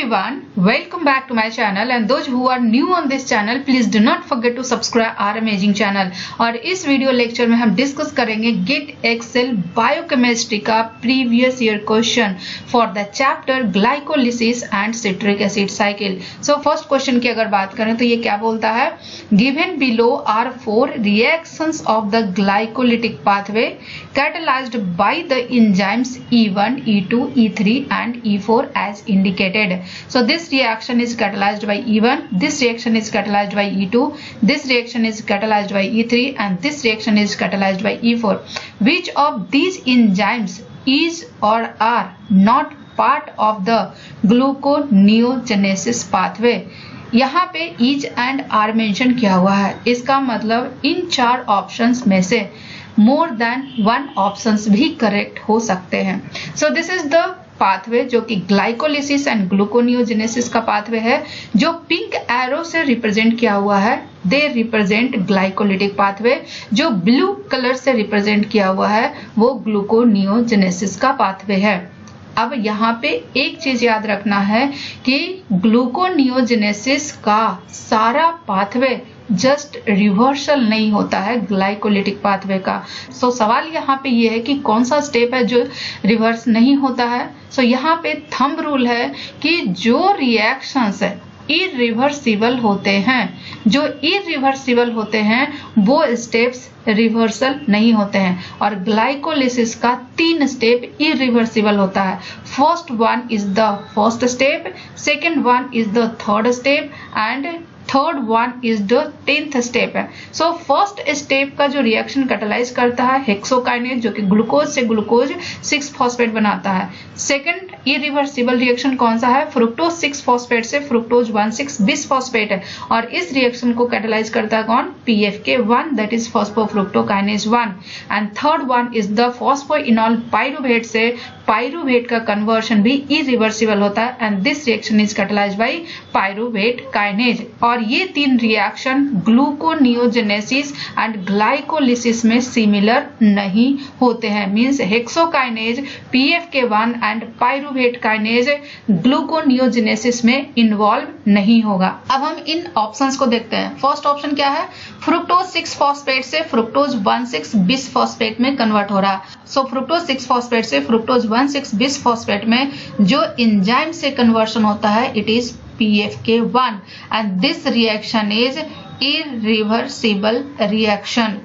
everyone, welcome back to my channel and those who are new on this channel please do not forget to subscribe our amazing channel। और इस video lecture में हम discuss करेंगे GATE XL biochemistry का previous year question for the chapter glycolysis and citric acid cycle. So first question की अगर बात करें तो ये क्या बोलता है, given below are 4 reactions of the glycolytic pathway catalyzed by the enzymes E1, E2, E3 and E4 as indicated। So this reaction is catalyzed by E1, this reaction is catalyzed by E2, this reaction is catalyzed by E3 and this reaction is catalyzed by E4। Which of these enzymes is or are not part of the gluconeogenesis pathway। यहाँ पे is and are mention किया हुआ है, इसका मतलब इन चार options में से मोर देन वन ऑप्शंस भी करेक्ट हो सकते हैं। सो दिस इज द पाथवे जो कि ग्लाइकोलिसिस एंड ग्लूकोनियोजेनेसिस का पाथवे है। जो पिंक एरो से रिप्रेजेंट किया हुआ है दे रिप्रेजेंट ग्लाइकोलिटिक पाथवे, जो ब्लू कलर से रिप्रेजेंट किया हुआ है वो ग्लूकोनियोजेनेसिस का पाथवे है। अब यहाँ पे एक चीज याद रखना है कि ग्लूकोनियोजेनेसिस का सारा पाथवे जस्ट रिवर्सल नहीं होता है ग्लाइकोलिटिक पाथवे का। सो सवाल यहाँ पे ये है कि कौन सा स्टेप है जो रिवर्स नहीं होता है। सो यहाँ पे थंब रूल है कि जो रिएक्शंस है इरिवर्सिबल होते हैं, जो इरिवर्सिबल होते हैं वो स्टेप्स रिवर्सल नहीं होते हैं। और ग्लाइकोलिसिस का 3 स्टेप इरिवर्सिबल होता है। First one is the first step, second one is the third step and third one is the 10th step है। सो फर्स्ट स्टेप का जो रिएक्शन कैटालाइज करता है हेक्सोकाइनेज जो कि ग्लूकोज से ग्लूकोज 6 फॉस्फेट बनाता है। सेकंड इरिवर्सिबल रिएक्शन कौन सा है, फ्रुक्टोज 6 फॉस्फेट से फ्रुक्टोज 1,6 बिसफॉस्फेट है। और इस रिएक्शन को कैटालाइज करता है कौन, PFK1 that is phosphofructokinase 1। And third one is the phosphoenol pyruvate से पाइरुवेट का कन्वर्शन भी इरिवर्सिबल होता है and this reaction is catalyzed by pyruvate kinase. और ये 3 रिएक्शन ग्लूकोनियोजेनेसिस एंड ग्लाइकोलिसिस में सिमिलर नहीं होते हैं। Means hexokinase, PFK1 and pyruvate kinase gluconeogenesis में इन्वॉल्व नहीं होगा। अब हम इन ऑप्शंस को देखते हैं। फर्स्ट ऑप्शन क्या है, फ्रुक्टोज 6 फॉस्फेट से फ्रुक्टोज 1,6 बिसफॉस्फेट में कन्वर्ट हो रहा है। सो फ्रुक्टोज 6 फॉस्फेट से फ्रुक्टोज 1,6 बिसफॉस्फेट में जो एंजाइम से कन्वर्शन होता है it is PFK1 and this reaction is irreversible reaction।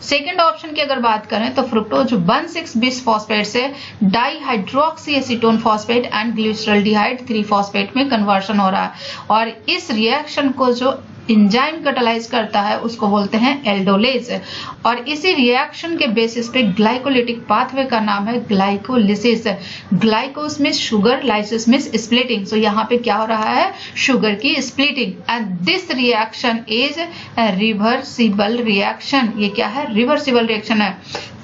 Second option की अगर बात करें तो फ्रुक्टोज 1,6 बिसफॉस्फेट से dihydroxy acetone phosphate and glyceraldehyde 3 phosphate में कन्वर्शन हो रहा है। और इस रिएक्शन को जो एंजाइम कैटालाइज करता है उसको बोलते हैं एल्डोलेज। और इसी रिएक्शन के बेसिस पे ग्लाइकोलिटिक पाथवे का नाम है ग्लाइकोलिसिस। ग्लाइकोस में शुगर, लाइसिस में स्प्लिटिंग। सो यहाँ पे क्या हो रहा है, शुगर की splitting and this reaction is reversible reaction. ये क्या है, रिवर्सिबल रिएक्शन है।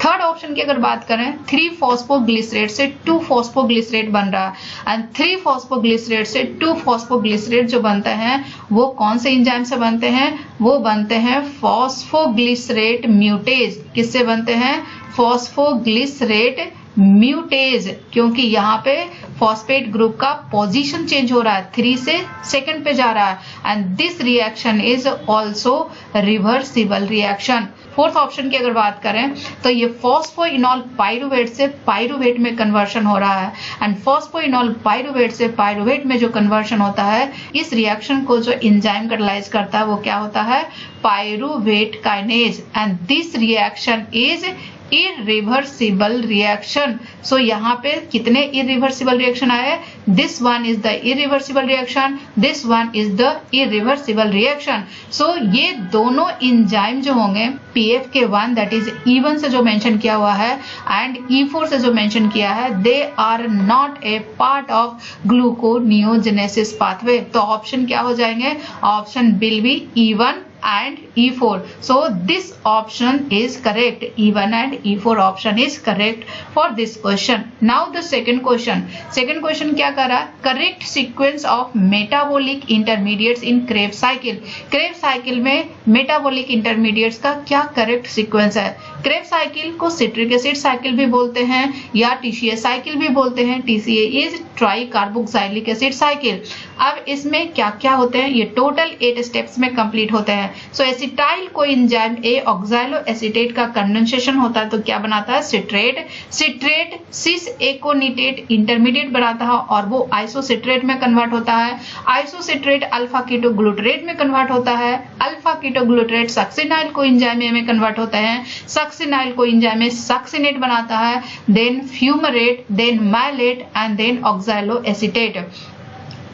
थर्ड ऑप्शन की अगर बात करें 3 फॉस्फोग्लिसरेट से 2 फॉस्फोग्लिसरेट बन रहा है एंड 3 फॉस्फोग्लिसरेट से 2 फॉस्फोग्लिसरेट जो बनते हैं वो कौन से एंजाइम से बनते हैं, वो बनते हैं फॉस्फोग्लिसरेट म्यूटेज। किससे बनते हैं, फॉस्फोग्लिसरेट म्यूटेज, क्योंकि यहाँ पे फॉस्फेट ग्रुप का पोजीशन चेंज हो रहा है, 3 से 2nd पे जा रहा है and this reaction is also reversible reaction. Fourth option की अगर बात करें तो ये फॉस्फोइनॉल पाइरुवेट से पाइरुवेट में कन्वर्शन हो रहा है एंड फॉस्फोइनॉल पाइरुवेट से पाइरुवेट में जो कन्वर्शन होता है इस रिएक्शन को जो एंजाइम कैटालाइज करता है वो क्या होता है, pyruvate kinase and this reaction is irreversible reaction. So यहाँ पे कितने इरिवर्सिबल रिएक्शन आए, this one is the irreversible reaction, this one is the irreversible reaction. So ये दोनों एंजाइम जो होंगे PFK1 दैट इज E1 से जो मेंशन किया हुआ है एंड E4 से जो मेंशन किया है they are not a part of gluconeogenesis pathway. तो ऑप्शन क्या हो जाएंगे, option will be E1 and E4। So this option is correct, E1 and E4 option is correct for this question। Now the second question, second question क्या कर रहा है, correct sequence of metabolic intermediates in Krebs cycle। Krebs cycle में metabolic intermediates का क्या correct sequence है, Krebs cycle को citric acid cycle भी बोलते हैं या TCA साइकिल भी बोलते हैं। TCA is try carboxylic acid cycle. अब इसमें क्या क्या होते हैं, ये टोटल 8 स्टेप्स में कंप्लीट होते हैं। So acetyl coenzyme A oxaloacetate का कंडेंसेशन होता है तो क्या बनाता है, citrate. Citrate cis aconitate intermediate बनाता है और वो आइसोसिट्रेट में कन्वर्ट होता है। आइसोसिट्रेट अल्फा कीटोग्लूटरेट में कन्वर्ट होता है। Alpha ketoglutarate succinyl coenzyme A में कन्वर्ट होता है। सक्सिनाइल कोएंजाइम ए सक्सिनेट बनाता है, then fumarate, then malate and then oxaloacetate.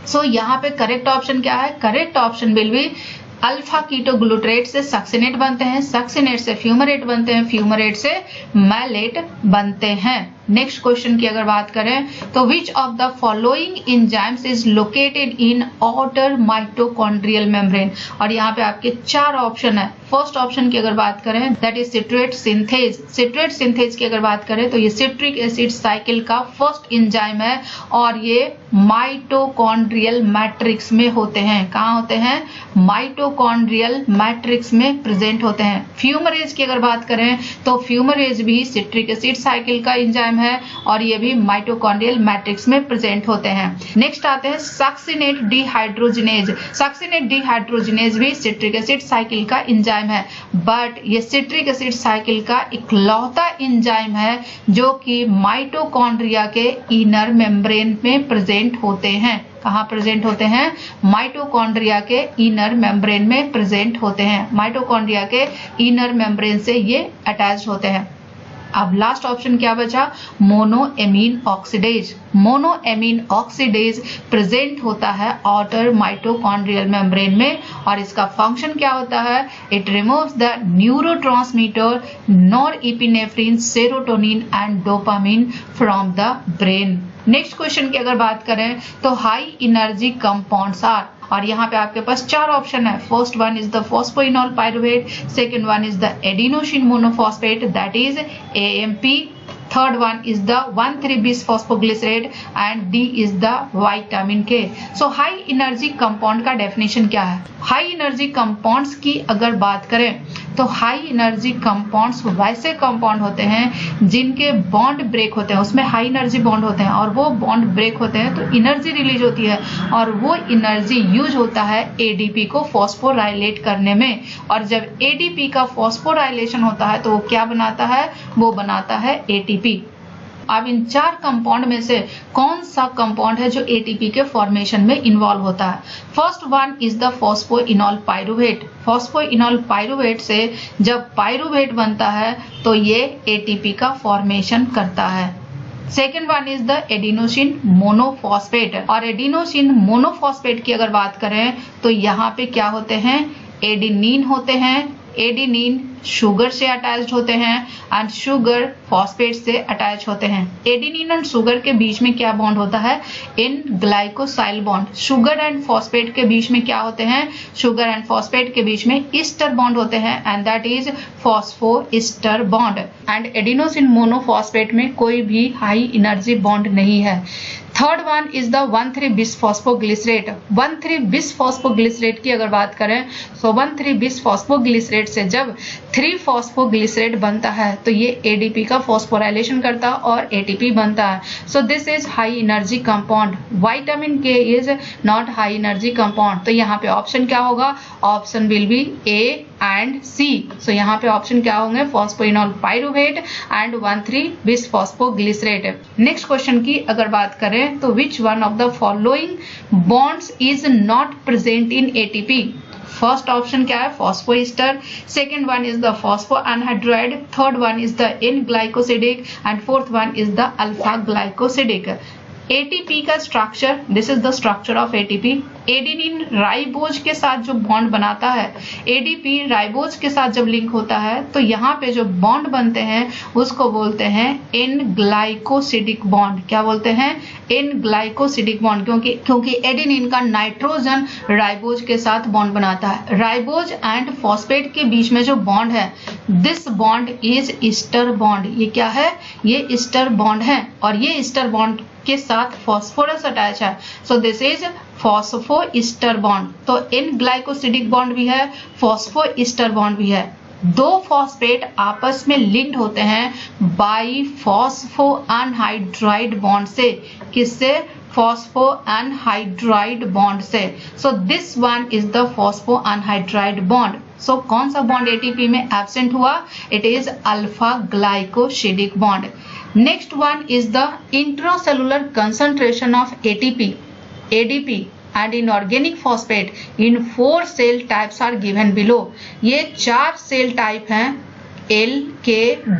So यहाँ पे करेक्ट ऑप्शन क्या है, correct option will be alpha ketoglutarate से सक्सिनेट बनते हैं, सक्सिनेट से फ्यूमरेट बनते हैं, फ्यूमरेट से मैलेट बनते हैं। नेक्स्ट क्वेश्चन की अगर बात करें तो विच of the following enzymes is located in outer mitochondrial membrane, और यहाँ पे आपके 4 ऑप्शन है। फर्स्ट ऑप्शन की अगर बात करें that is citrate synthase. Citrate synthase की अगर बात करें तो ये सिट्रिक एसिड साइकिल का फर्स्ट एंजाइम है और ये माइटोकॉन्ड्रियल मैट्रिक्स में होते हैं। कहाँ होते हैं, माइटोकॉन्ड्रियल मैट्रिक्स में प्रेजेंट होते हैं। फ्यूमरेज की अगर बात करें तो फ्यूमरेज भी सिट्रिक एसिड साइकिल का एंजाइम है और ये भी माइटोकॉन्ड्रियल मैट्रिक्स में प्रेजेंट होते हैं। नेक्स्ट आते हैं सक्सिनेट डिहाइड्रोजिनेज। सक्सिनेट डिहाइड्रोजिनेज भी सिट्रिक एसिड साइकिल का एंजाइम है, बट ये सिट्रिक एसिड साइकिल का इकलौता एंजाइम है जो कि माइटोकॉन्ड्रिया के इनर मेम्ब्रेन में प्रेजेंट होते हैं। कहाँ प्रेजेंट होते हैं, माइटोकॉन्ड्रिया के इनर मेम्ब्रेन में प्रेजेंट होते हैं। माइटोकॉन्ड्रिया के इनर मेम्ब्रेन से ये अटैच होते हैं। अब लास्ट ऑप्शन क्या बचा, monoamine oxidase. Monoamine oxidase present होता है आउटर माइटोकॉन्ड्रियल मेम्ब्रेन में और इसका फंक्शन क्या होता है, it removes the neurotransmitter norepinephrine, serotonin and dopamine from the brain. Next question की अगर बात करें तो हाई एनर्जी कंपाउंड्स आर, और यहाँ पे आपके पास 4 ऑप्शन है। First one is the phosphoenol pyruvate, second one is the adenosine monophosphate that is AMP, third one is the 1,3-bis phosphoglycerate and D is the vitamin K. So high energy compound का definition क्या है, high energy compounds की अगर बात करें तो high energy compounds वैसे compound होते हैं जिनके बॉन्ड ब्रेक होते हैं, उसमें हाई एनर्जी बॉन्ड होते हैं और वो बॉन्ड ब्रेक होते हैं तो एनर्जी रिलीज होती है और वो एनर्जी यूज होता है ADP को फॉस्फोराइलेट करने में। और जब ADP का फॉस्फोराइलेशन होता है तो वो क्या बनाता है, वो बनाता है ATP। अब इन 4 कंपाउंड में से कौन सा कंपाउंड है जो ATP के फॉर्मेशन में इन्वॉल्व होता है। First one is the phosphoenol pyruvate. Phosphoenol pyruvate से जब पाइरुवेट बनता है तो ये ATP का फॉर्मेशन करता है। Second one is the adenosine monophosphate, और एडिनोसिन मोनोफॉस्फेट की अगर बात करें तो यहाँ पे क्या होते हैं, एडिनिन होते हैं। एडिनिन शुगर से अटैच्ड होते हैं एंड शुगर फॉस्फेट से अटैच होते हैं। एडिनिन एंड शुगर के बीच में क्या बॉन्ड होता है, इन ग्लाइकोसाइल बॉन्ड। शुगर एंड फॉस्फेट के बीच में क्या होते हैं, शुगर एंड फॉस्फेट के बीच में ईस्टर बॉन्ड होते हैं and that is phosphoester bond. And adenosine monophosphate में कोई भी हाई एनर्जी बॉन्ड नहीं है। Third one is the 1,3-bis phosphoglycerate. 1,3-bis phosphoglycerate की अगर बात करें तो 1,3-bis फॉस्फोग्लिसरेट से जब 3 फॉस्फोग्लिसरेट बनता है तो ये ADP का फॉस्फोराइलेशन करता है और ATP बनता है। So this is high energy compound. Vitamin K is not high energy compound. तो यहाँ पे ऑप्शन क्या होगा, option will B A and C। सो यहाँ पे ऑप्शन क्या होंगे, phosphoenol pyruvate and 1,3-bis phosphoglycerate. Next question की अगर बात करें तो which one of the following bonds is not present in ATP? First option क्या है, phosphoester. Second one is the phospho anhydride. Third one is the N glycosidic and fourth one is the alpha glycosidic. ATP का structure, this is the structure of ATP। Adenine ribose के साथ जो bond बनाता है, ADP ribose के साथ जब link होता है तो यहाँ पे जो बॉन्ड बनते हैं उसको बोलते हैं इन ग्लाइकोसिडिक बॉन्ड। क्या बोलते हैं, इन ग्लाइकोसिडिक बॉन्ड, क्योंकि एडिनिन का नाइट्रोजन राइबोज के साथ बॉन्ड बनाता है। राइबोज एंड फॉस्फेट के बीच में जो बॉन्ड है, this bond is ester bond. ये क्या है, ये ईस्टर बॉन्ड है और ये ईस्टर बॉन्ड के साथ फॉस्फोरस अटैच है। So this is phosphoester bond. तो इन ग्लाइकोसिडिक बॉन्ड भी है, फॉस्फोईस्टर बॉन्ड भी है। दो फॉस्फेट आपस में लिंक्ड होते हैं बाई फॉस्फो अनहाइड्राइड बॉन्ड से। किससे? फॉस्फो अनहाइड्राइड बॉन्ड से। So this one is the phospho anhydride bond. सो कौन सा बॉन्ड एटीपी में एब्सेंट हुआ? It is alpha glycosidic bond. Next one is the intracellular concentration of ATP, ADP and inorganic phosphate in 4 cell types are given below। ये 4 cell type हैं L, K,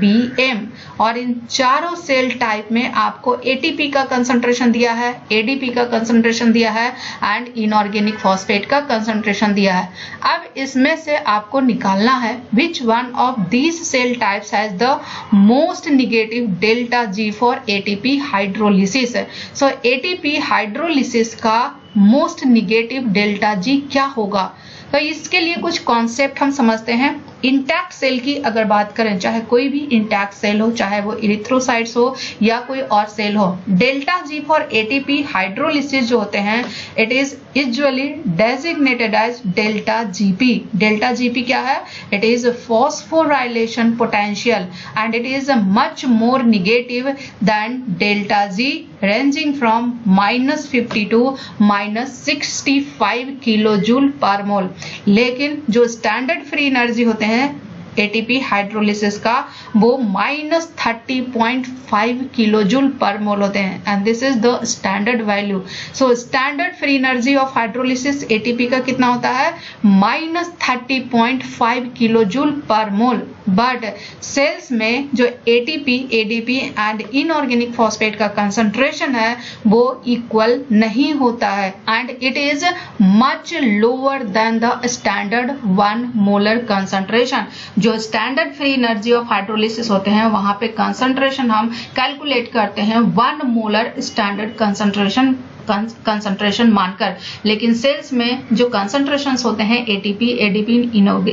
B, M, और इन चारों cell type में आपको ATP का concentration दिया है, ADP का कंसंट्रेशन दिया है एंड इनऑर्गेनिक फॉस्फेट का कंसंट्रेशन दिया है। अब इसमें से आपको निकालना है which one of these cell types has the most negative delta G for ATP hydrolysis. So ATP hydrolysis का मोस्ट निगेटिव डेल्टा G क्या होगा? तो इसके लिए कुछ कॉन्सेप्ट हम समझते हैं। इंटैक्ट सेल की अगर बात करें, चाहे कोई भी इंटैक्ट सेल हो, चाहे वो इरिथ्रोसाइट्स हो या कोई और सेल हो, delta G for ATP hydrolysis जो होते हैं it is usually designated as delta GP। Delta GP क्या है? It is phosphorylation potential and it is much more negative than delta G, ranging from -50 to -65 kilo joule per mole. लेकिन जो standard free energy होते हैं ATP hydrolysis का वो -30.5 kilo joule per मोल होते हैं and this is the standard value. So standard free energy of hydrolysis ATP का कितना होता है? -30.5 kilo joule per mole. But sales में जो ATP, ADP and inorganic phosphate का कंसंट्रेशन है वो इक्वल नहीं होता है and it is much lower than the standard 1 molar concentration. जो standard free energy of hydrolysis होते हैं वहां पे कंसंट्रेशन हम कैलकुलेट करते हैं 1 मोलर स्टैंडर्ड कंसंट्रेशन मानकर, लेकिन सेल्स में जो कंसंट्रेशंस होते हैं ATP, ADP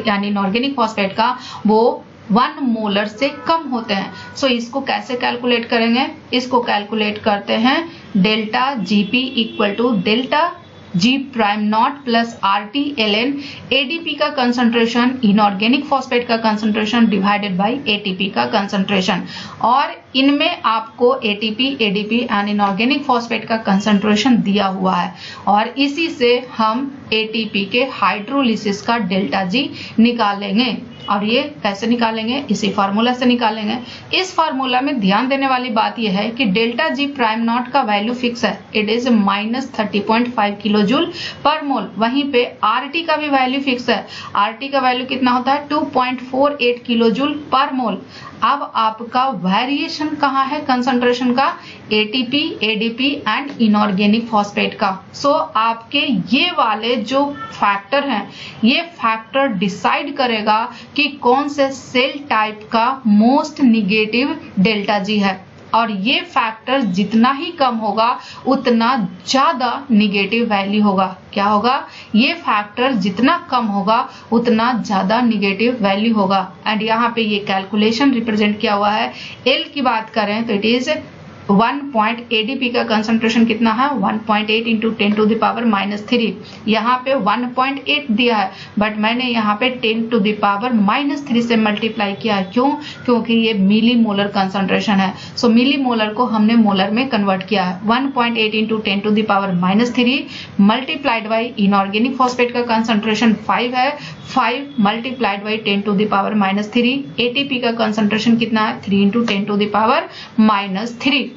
यानी इनऑर्गेनिक फॉस्फेट का वो 1 मोलर से कम होते हैं। सो इसको कैसे कैलकुलेट करेंगे? इसको कैलकुलेट करते हैं delta GP equal to delta G prime not plus RT ln ADP का कंसंट्रेशन, इनऑर्गेनिक फॉस्फेट का कंसंट्रेशन डिवाइडेड बाय ATP का कंसंट्रेशन। और इनमें आपको ATP, ADP and inorganic phosphate का कंसंट्रेशन दिया हुआ है और इसी से हम ATP के हाइड्रोलिसिस का डेल्टा G निकालेंगे। और ये कैसे निकालेंगे? इसी फार्मूला से निकालेंगे। इस फार्मूला में ध्यान देने वाली बात यह है कि डेल्टा G प्राइम नॉट का वैल्यू फिक्स है, it is -30.5 kilo joule per mole. वहीं पे RT का भी वैल्यू फिक्स है, RT का वैल्यू कितना होता है? 2.48 किलो जूल पर मोल। अब आपका वेरिएशन कहाँ है कंसंट्रेशन का? ATP, ADP and inorganic phosphate का। सो आपके ये वाले जो फैक्टर हैं ये फैक्टर डिसाइड करेगा कि कौन से सेल टाइप का मोस्ट निगेटिव डेल्टा G है और ये फैक्टर जितना ही कम होगा उतना ज्यादा निगेटिव वैल्यू होगा। क्या होगा? ये फैक्टर जितना कम होगा उतना ज्यादा निगेटिव वैल्यू होगा। एंड यहाँ पे ये कैलकुलेशन रिप्रेजेंट किया हुआ है। L की बात करें तो इट इज 1.ADP का कंसंट्रेशन कितना है? 1.8 इंटू 10 टू द पावर -3। यहाँ पे 1.8 दिया है बट मैंने यहाँ पे 10 टू द पावर -3 से मल्टीप्लाई किया है। क्यों? क्योंकि ये मिली मोलर कंसंट्रेशन है। सो मिली मोलर को हमने मोलर में कन्वर्ट किया है। 1.8 into 10 to the power -3 multiplied by inorganic phosphate का कंसंट्रेशन 5 है, 5 multiplied by 10 to the power -3। ATP का कंसंट्रेशन कितना है? 3 इंटू 10 टू द पावर -3।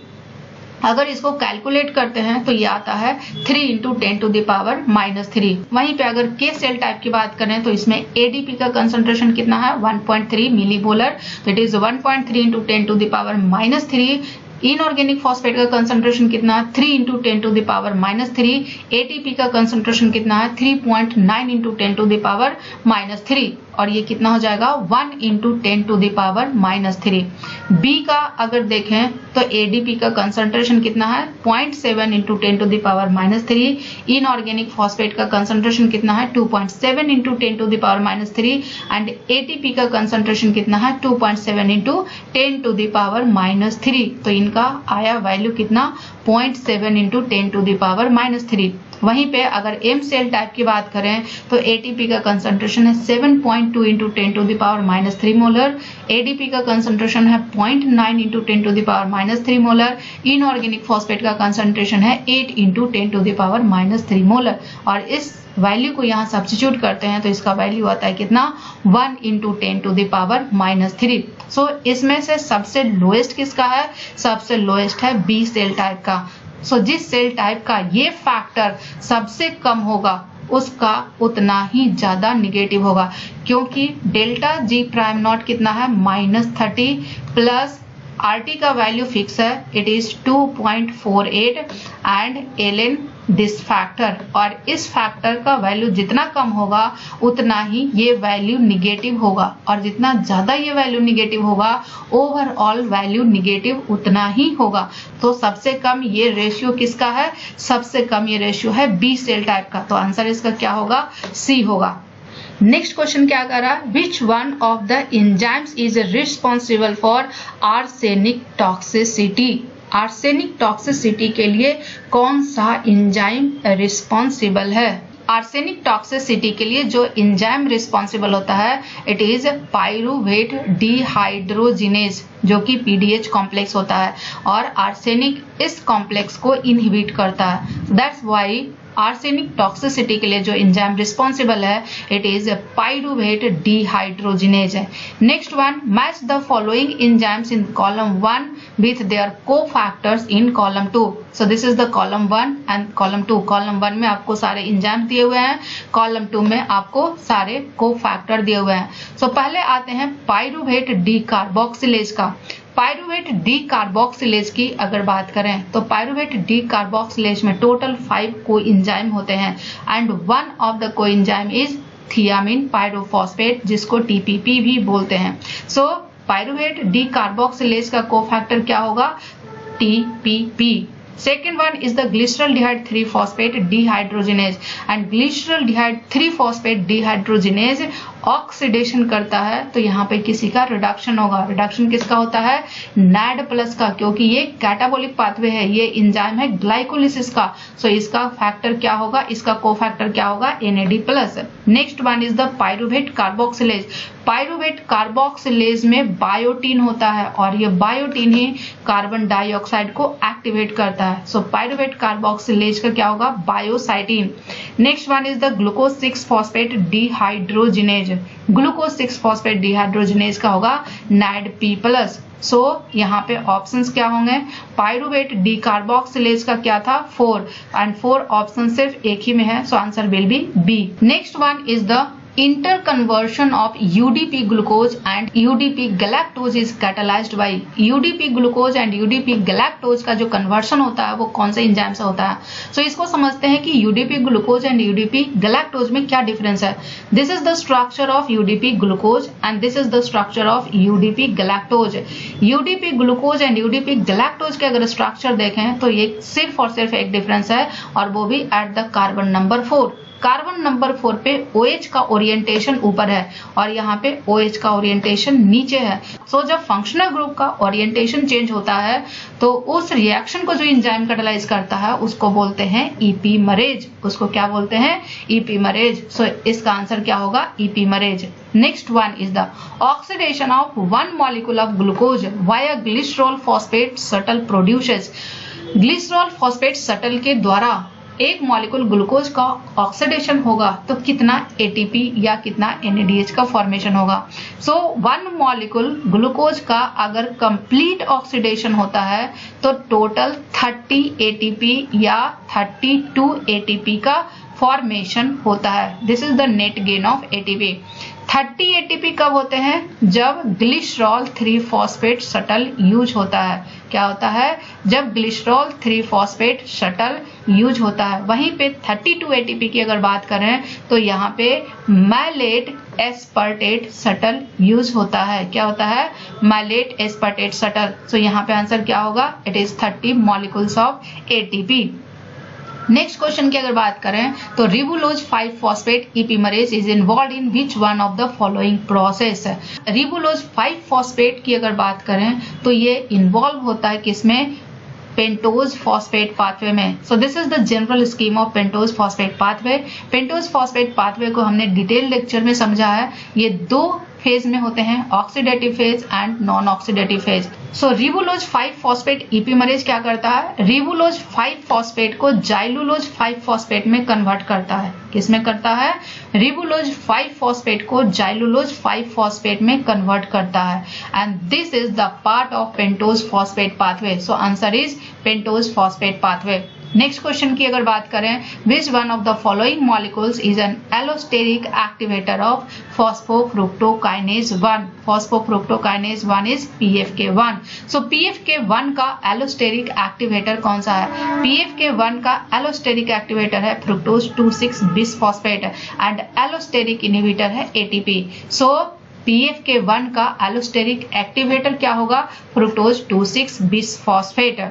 अगर इसको कैलकुलेट करते हैं तो ये आता है 3 इंटू 10 टू द पावर -3। वहीं पे अगर K सेल टाइप की बात करें तो इसमें ADP का कंसंट्रेशन कितना है? 1.3 मिलीमोलर, तो it is 1.3 into 10 to the power -3। Inorganic phosphate का कंसंट्रेशन कितना है? 3 into 10 to the power -3। ATP का कंसंट्रेशन कितना है? 3.9 इंटू 10 टू द पावर -3 और ये कितना हो जाएगा? 1 into 10 to the power -3। B का अगर देखें तो ADP का कंसंट्रेशन कितना है? 0.7 into 10 to the power -3। Inorganic phosphate का कंसंट्रेशन कितना है? 2.7 into 10 to the power -3 and ATP का कंसंट्रेशन कितना है? 2.7 इंटू 10 टू द पावर -3। तो इनका आया वैल्यू कितना? 0.7 इंटू 10 टू द पावर -3। वहीं पे अगर M सेल टाइप की बात करें तो ATP का कंसंट्रेशन है 7.2 इंटू 10⁻³ मोलर, ADP का कंसंट्रेशन है 0.9 इंटू 10⁻³ मोलर, इनऑर्गेनिक फॉस्फेट का कंसंट्रेशन है 8 इंटू 10⁻³ मोलर। और इस वैल्यू को यहाँ सब्स्टिट्यूट करते हैं तो इसका वैल्यू आता है कितना 1 इंटू 10⁻³ सो इसमें से सबसे लोएस्ट किसका है, सबसे लोएस्ट है B सेल टाइप का। सो जिस सेल टाइप का ये फैक्टर सबसे कम होगा उसका उतना ही ज्यादा निगेटिव होगा, क्योंकि डेल्टा G प्राइम नॉट कितना है -30 प्लस RT का वैल्यू फिक्स है, it is 2.48 and ln this factor. और इस फैक्टर का वैल्यू जितना कम होगा उतना ही ये वैल्यू निगेटिव होगा, और जितना ज्यादा ये वैल्यू निगेटिव होगा ओवरऑल वैल्यू निगेटिव उतना ही होगा। तो सबसे कम ये रेशियो किसका है, सबसे कम ये रेशियो है B सेल टाइप का। तो आंसर इसका क्या होगा, C होगा। नेक्स्ट क्वेश्चन क्या कर रहा है, which one of the enzymes is responsible for arsenic toxicity. Arsenic toxicity के लिए कौन सा एंजाइम रिस्पॉन्सिबल है। आर्सेनिक टॉक्सिसिटी के लिए जो एंजाइम रिस्पॉन्सिबल होता है इट इज पाइरूवेट डिहाइड्रोजिनेज, जो कि PDH कॉम्प्लेक्स होता है, और आर्सेनिक इस कॉम्प्लेक्स को इनहिबिट करता है। दैट्स व्हाई आर्सेनिक टॉक्सिसिटी के लिए जो एंजाइम रिस्पॉन्सिबल है इट इज पाइरूवेट डिहाइड्रोजिनेज है। Next one, match the following enzymes in column 1 with their cofactors in column 2. So this is the column 1 and column 2. column 1 में आपको सारे enzyme दिए हुए हैं, column 2 में आपको सारे कोफैक्टर दिए हुए हैं। So पहले आते हैं पाइरूवेट डी कार्बोक्सिलेज का। पाइरूवेट डी कार्बोक्सिलेज की अगर बात करें तो पाइरूवेट डी कार्बोक्सिलेज में टोटल 5 कोएंजाइम होते हैं and one of the coenzyme is thiamine pyrophosphate, जिसको TPP भी बोलते हैं। सो पाइरूवेट डी कार्बोक्सिलेज का कोफैक्टर क्या होगा, TPP। Second one is the glyceraldehyde 3-phosphate dehydrogenase and glyceraldehyde 3-phosphate dehydrogenase oxidation करता है तो यहाँ पे किसी का रिडक्शन होगा। रिडक्शन किसका होता है, NAD प्लस का, क्योंकि ये कैटाबोलिक पाथवे है, ये एंजाइम है ग्लाइकोलिसिस का। सो इसका फैक्टर क्या होगा, इसका कोफैक्टर क्या होगा, NAD plus. Next one is the pyruvate carboxylase. Pyruvate carboxylase में बायोटीन होता है और ये बायोटीन ही कार्बन डाइऑक्साइड को एक्टिवेट करता है। सो पाइरूवेट कार्बोक्सिलेज का क्या होगा, biocytin. Next one is the glucose 6-फॉस्फेट डिहाइड्रोजिनेज। ग्लूकोज 6-फॉस्फेट डिहाइड्रोजिनेज का होगा NADP+। सो यहाँ पे ऑप्शंस क्या होंगे, पाइरूवेट डी कार्बोक्सिलेज का क्या था 4 एंड 4 ऑप्शन सिर्फ एक ही में है, so answer will be B। Next one is the interconversion of UDP glucose and UDP galactose is catalyzed by। UDP glucose and UDP galactose का जो कन्वर्शन होता है वो कौन से एंजाइम से होता है। सो इसको समझते हैं कि UDP glucose and UDP galactose में क्या डिफरेंस है। This is the structure of UDP glucose and this is the structure of UDP galactose। UDP glucose and UDP galactose के अगर स्ट्रक्चर देखें तो ये सिर्फ और सिर्फ एक डिफरेंस है, और वो भी at the carbon number 4। Carbon number 4 पे OH का ओरिएंटेशन ऊपर है और यहाँ पे OH का ओरिएंटेशन नीचे है। सो जब फंक्शनल ग्रुप का ओरिएंटेशन चेंज होता है तो उस रिएक्शन को जो एंजाइम कैटालाइज करता है उसको बोलते हैं ईपीमरेज। उसको क्या बोलते हैं, ईपीमरेज। सो इसका आंसर क्या होगा, epimerase. Next one is the oxidation of one molecule of glucose via glycerol phosphate shuttle produces. Glycerol phosphate shuttle के द्वारा एक मॉलिक्यूल ग्लूकोज का ऑक्सीडेशन होगा तो कितना ATP या कितना NADH का फॉर्मेशन होगा। सो वन मॉलिक्यूल ग्लूकोज का अगर कंप्लीट ऑक्सीडेशन होता है तो टोटल 30 ATP या 32 ATP का फॉर्मेशन होता है। This is the net gain of ATP। 30 ATP कब होते हैं, जब ग्लिसरॉल 3-फॉस्फेट शटल यूज होता है। क्या होता है, जब ग्लिसरॉल 3-फॉस्फेट शटल यूज होता है। वहीं पे 32 ATP की अगर बात करें तो यहाँ पे मैलेट एस्पर्टेट शटल यूज होता है। क्या होता है, मैलेट एस्पर्टेट शटल। सो यहाँ पे आंसर क्या होगा, it is 30 molecules of ATP। Next question की अगर बात करें तो रिबुलोज 5-फॉस्फेट epimerase is involved in which one of the following process. Ribulose 5-फॉस्फेट की अगर बात करें तो ये इन्वॉल्व होता है किसमें, पेंटोज फॉस्फेट पाथवे में। सो this is the general scheme of pentose phosphate pathway. Pentose phosphate pathway को हमने डिटेल लेक्चर में समझा है। ये दो फेज में होते हैं, oxidative phase and non oxidative phase. So ribulose 5 phosphate epimerase क्या करता है, रिबुलोज 5 फॉस्फेट को जाइलुलोज 5 फॉस्फेट में कन्वर्ट करता है। किसमें करता है, रिबुलोज 5 फॉस्फेट को जाइलुलोज 5 फॉस्फेट में कन्वर्ट करता है, and this is the part of pentose phosphate pathway. So answer is pentose phosphate pathway. Next question की अगर बात करें, which one of the following molecules is an allosteric activator of phosphofructokinase 1। Phosphofructokinase 1 is PFK1। So PFK1 का allosteric activator कौन सा है, PFK1 का allosteric activator है fructose 2,6 bisphosphate and allosteric inhibitor है ATP। सो PFK1 का एलोस्टेरिक एक्टिवेटर क्या होगा, फ्रुक्टोज 2,6 बिसफॉस्फेट।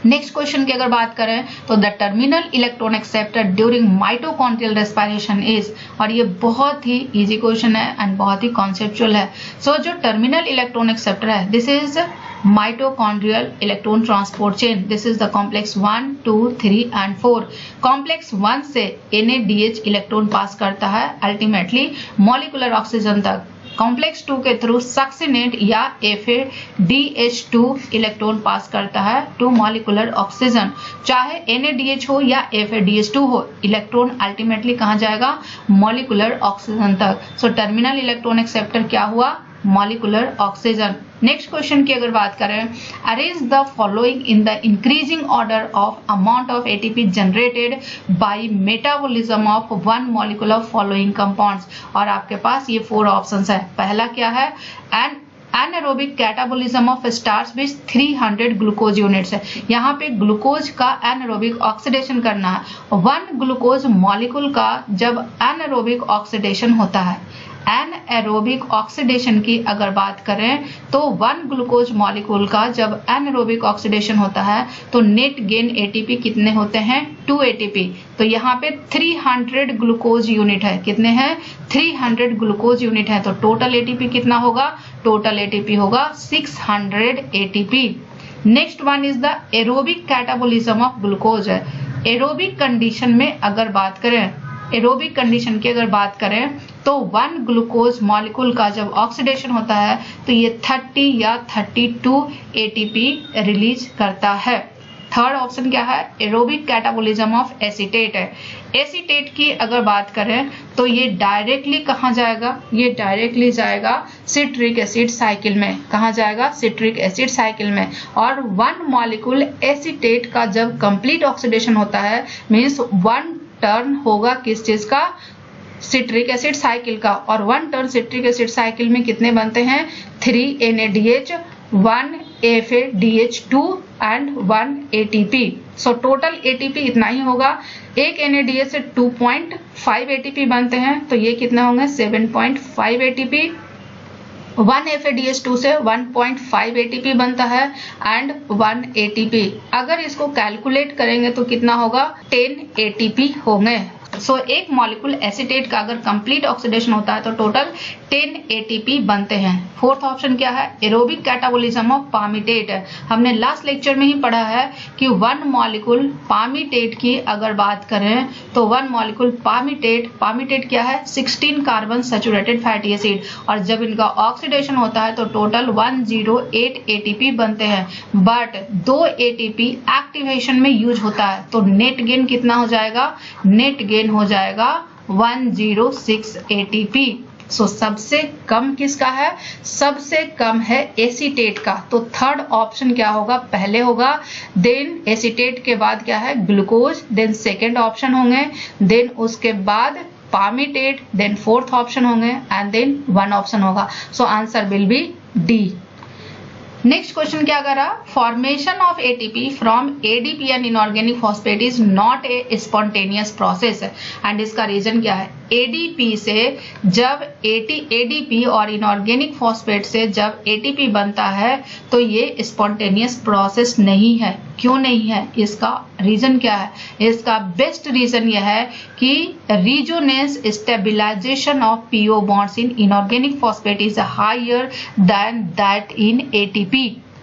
नेक्स्ट क्वेश्चन की अगर बात करें तो the terminal electron acceptor during mitochondrial respiration is, और ये बहुत ही इजी क्वेश्चन है एंड बहुत ही कॉन्सेप्चुअल है। सो जो टर्मिनल इलेक्ट्रॉन एक्सेप्टर है, this is mitochondrial electron transport chain. This is the complex 1, 2, 3 and 4। Complex 1 से NADH इलेक्ट्रॉन पास करता है अल्टीमेटली मॉलिक्यूलर ऑक्सीजन तक। कॉम्प्लेक्स 2 के थ्रू सक्सिनेट या FADH2 इलेक्ट्रॉन पास करता है टू मॉलिक्यूलर ऑक्सीजन। चाहे NADH हो या FADH2 हो, इलेक्ट्रॉन अल्टीमेटली कहाँ जाएगा, मॉलिक्यूलर ऑक्सीजन तक। सो टर्मिनल इलेक्ट्रॉन एक्सेप्टर क्या हुआ, मॉलिक्यूलर ऑक्सीजन। नेक्स्ट क्वेश्चन की अगर बात करें, arrange the following in the increasing order of amount of ATP generated by metabolism of one molecule of following compounds. और आपके पास ये 4 ऑप्शंस है। पहला क्या है, anaerobic catabolism of starch which 300 glucose units है। यहाँ पे ग्लूकोज का एनारोबिक ऑक्सीडेशन करना है। 1 ग्लूकोज मॉलिक्यूल का जब एनारोबिक ऑक्सीडेशन होता है, एनएरोबिक ऑक्सीडेशन की अगर बात करें तो 1 ग्लूकोज मॉलिक्यूल का जब एनएरोबिक ऑक्सीडेशन होता है तो नेट गेन ATP कितने होते हैं, 2 ATP। तो यहाँ पे 300 ग्लूकोज यूनिट है, कितने हैं, 300 ग्लूकोज यूनिट है। तो टोटल ATP कितना होगा, टोटल ATP होगा 600 ATP। Next one is the aerobic catabolism of glucose. Aerobic condition में अगर बात करें, एरोबिक कंडीशन की अगर बात करें तो 1 ग्लूकोज मॉलिक्यूल का जब ऑक्सीडेशन होता है तो ये 30 या 32 ATP रिलीज करता है। थर्ड ऑप्शन क्या है, एरोबिक कैटाबोलिज्म ऑफ एसीटेट है। एसीटेट की अगर बात करें तो ये डायरेक्टली कहाँ जाएगा, ये डायरेक्टली जाएगा सिट्रिक एसिड साइकिल में। कहाँ जाएगा, सिट्रिक एसिड साइकिल में। और 1 मॉलिक्यूल एसीटेट का जब कंप्लीट ऑक्सीडेशन होता है, मीन्स 1 टर्न होगा किस चीज का, सिट्रिक एसिड साइकिल का। और 1 टर्न सिट्रिक एसिड साइकिल में कितने बनते हैं, 3 NADH, 1 FADH2 and 1 ATP। So total ATP इतना ही होगा। एक NADH से 2.5 ATP बनते हैं, तो ये कितना होंगे, 7.5 ATP। 1 FADH2 से 1.5 ATP बनता है एंड 1 ATP। अगर इसको कैलकुलेट करेंगे तो कितना होगा, 10 ATP होंगे। सो एक मॉलिक्यूल एसीटेट का अगर कंप्लीट ऑक्सीडेशन होता है तो टोटल 10 ATP बनते हैं। फोर्थ ऑप्शन क्या है, एरोबिक कैटाबोलिज्म ऑफ पामीटेट। हमने लास्ट लेक्चर में ही पढ़ा है कि 1 मॉलिक्यूल पामीटेट की अगर बात करें तो 1 मॉलिक्यूल पामीटेट क्या है, 16 कार्बन सैचुरेटेड फैटी एसिड। और जब इनका ऑक्सीडेशन होता है तो टोटल 108 ATP बनते हैं। बट 2 ATP एक्टिवेशन में यूज होता है, तो नेट गेन कितना हो जाएगा, नेट गेन हो जाएगा 106 ATP। सो सबसे कम किसका है, सबसे कम है एसीटेट का। तो थर्ड ऑप्शन क्या होगा, पहले होगा, देन एसीटेट के बाद क्या है, ग्लूकोज, देन सेकेंड ऑप्शन होंगे, देन उसके बाद पामीटेट, देन फोर्थ ऑप्शन होंगे एंड देन 1 ऑप्शन होगा। So answer will be D. Next question क्या कर रहा, formation of ATP from ADP and inorganic phosphate is not a spontaneous process. And इसका reason क्या है, ADP से जब ADP और इनऑर्गेनिक फॉस्फेट से जब ATP बनता है तो ये स्पॉन्टेनियस प्रोसेस नहीं है। क्यों नहीं है, इसका रीजन क्या है, इसका बेस्ट रीजन यह है कि resonance stabilization of PO bonds in inorganic phosphate is higher than that in ATP।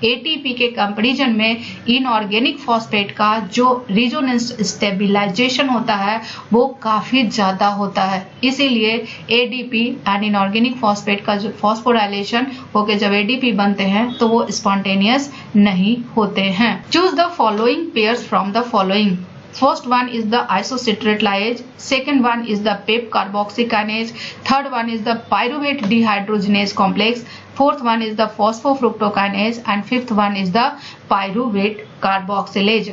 ATP के कंपैरिजन में इनऑर्गेनिक फॉस्फेट का जो रेजोनेंस स्टेबलाइजेशन होता है वो काफी ज्यादा होता है, इसीलिए एडीपी एंड इनऑर्गेनिक फॉस्फेट का जो फॉस्फोराइलेशन होकर जब एडीपी बनते हैं तो वो स्पॉन्टेनियस नहीं होते हैं। Choose the following pairs from the following. First one is the isocitrate lyase, second one is the PEP carboxykinase, third one is the pyruvate dehydrogenase complex, fourth one is the phosphofructokinase and fifth one is the pyruvate carboxylase।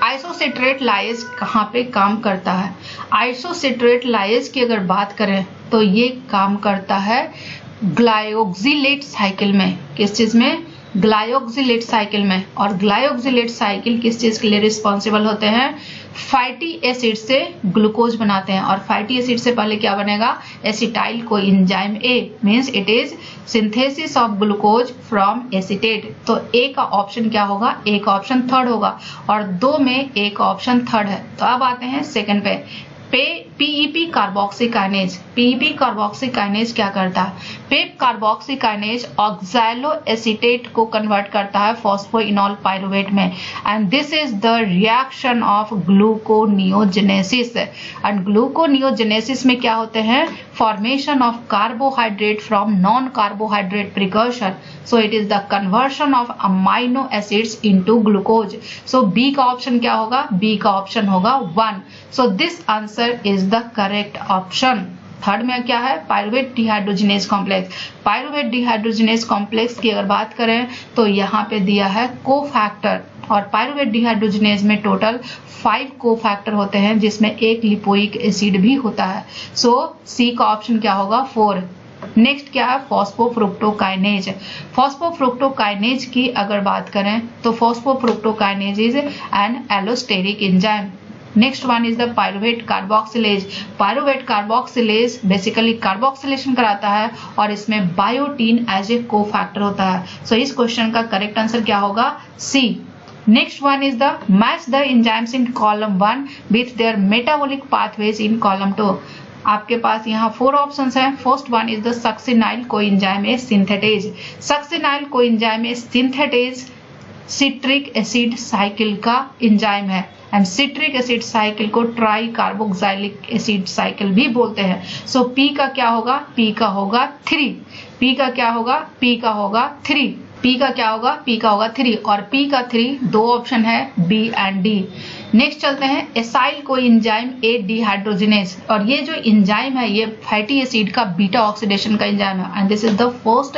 Isocitrate lies कहाँ पे काम करता है? Isocitrate lies की अगर बात करें तो ये काम करता है ग्लाइओक्सिलेट साइकिल में। किस चीज में? ग्लाइओक्सिलेट साइकिल में। और ग्लाइओक्सिलेट साइकिल किस चीज के लिए रिस्पॉन्सिबल होते हैं? फैटी एसिड से ग्लूकोज बनाते हैं, और फैटी एसिड से पहले क्या बनेगा? Acetyl co enzyme A, means it is synthesis of glucose from acetate. तो ए का ऑप्शन क्या होगा? ए का ऑप्शन थर्ड होगा, और दो में ए का ऑप्शन थर्ड है। तो अब आते हैं सेकंड पे, पीईपी कार्बोक्सीकाइनेज। पीईपी कार्बोक्सीकाइनेज क्या करता है? पेप कार्बोक्सीकाइनेज ऑक्सैलो एसीटेट को कन्वर्ट करता है फॉस्फोइनॉल पाइरुवेट में, and this is the reaction of gluconeogenesis. And gluconeogenesis में क्या होते हैं? Formation of carbohydrate from non carbohydrate precursor, so it is the conversion of amino acids into glucose। so B का option क्या होगा? B का option होगा 1। so this answer is the correct option। Third में क्या है? Pyruvate dehydrogenase complex. Pyruvate dehydrogenase complex की अगर बात करें तो यहाँ पे दिया है कोफैक्टर, और पाइरुवेट डिहाइड्रोजिनेज में टोटल 5 कोफैक्टर होते हैं जिसमें एक लिपोइक एसिड भी होता है। सो सी का ऑप्शन क्या होगा? 4। नेक्स्ट क्या है? फॉस्फोफ्रुक्टोकाइनेज। फॉस्फोफ्रुक्टोकाइनेज की अगर बात करें तो phosphofructokinase is an allosteric enzyme. Next one is the pyruvate carboxylase. Pyruvate carboxylase basically carboxylation कराता है और इसमें बायोटीन एज ए कोफैक्टर होता है। सो इस क्वेश्चन का करेक्ट आंसर क्या होगा? सी। Next one is the match the enzymes in column 1 with their metabolic pathways in column 2। आपके पास यहाँ 4 ऑप्शंस हैं। First one is the succinyl coenzyme synthetase. Succinyl coenzyme synthetase citric acid cycle का enzyme है, and citric acid cycle को try carboxylic acid cycle भी बोलते हैं। सो P का क्या होगा? पी का होगा 3। पी का क्या होगा? पी का होगा 3। पी का क्या होगा? पी का होगा 3, और पी का 3 दो ऑप्शन है, बी एंड डी। नेक्स्ट चलते हैं एसाइल कोएंजाइम ए डिहाइड्रोजिनेज, और ये जो एंजाइम है ये फैटी एसिड का बीटा ऑक्सीडेशन का एंजाइम है, and this is the first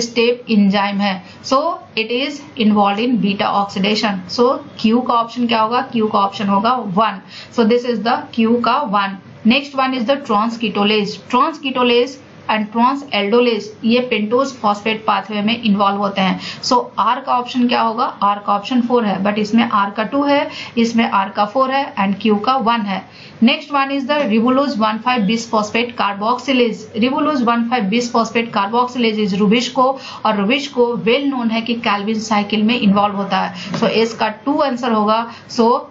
step enzyme है। So it is involved in beta oxidation. So Q का ऑप्शन क्या होगा? क्यू का ऑप्शन होगा 1। So this is the Q का 1। Next one is the transketolase. Transketolase and transaldolase ये pentose phosphate pathway में involve होते हैं। सो आर का ऑप्शन क्या होगा? आर का ऑप्शन 4 है, बट इसमें आर का 2 है, इसमें आर का 4 है, एंड क्यू का 1 है। Next one is the ribulose 1,5 bisphosphate carboxylase. Ribulose 1,5 bisphosphate carboxylase is RuBisCO, और रुबिस्को वेल नोन है कि कैल्विन साइकिल में इन्वॉल्व होता है। सो इसका 2 आंसर होगा। सो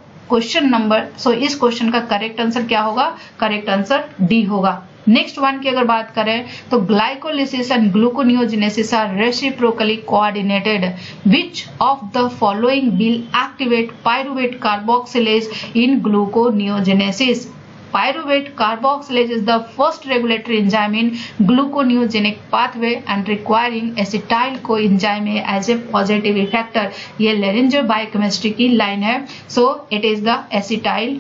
इस क्वेश्चन का करेक्ट आंसर क्या होगा? करेक्ट आंसर डी होगा। नेक्स्ट वन की अगर बात करें तो glycolysis and gluconeogenesis are reciprocally coordinated. Which of the following will activate pyruvate carboxylase in gluconeogenesis? Pyruvate carboxylase is the first regulatory enzyme in gluconeogenic pathway and requiring acetyl coenzyme A as a positive effector। ये Leringer biochemistry की line है। So it is the acetyl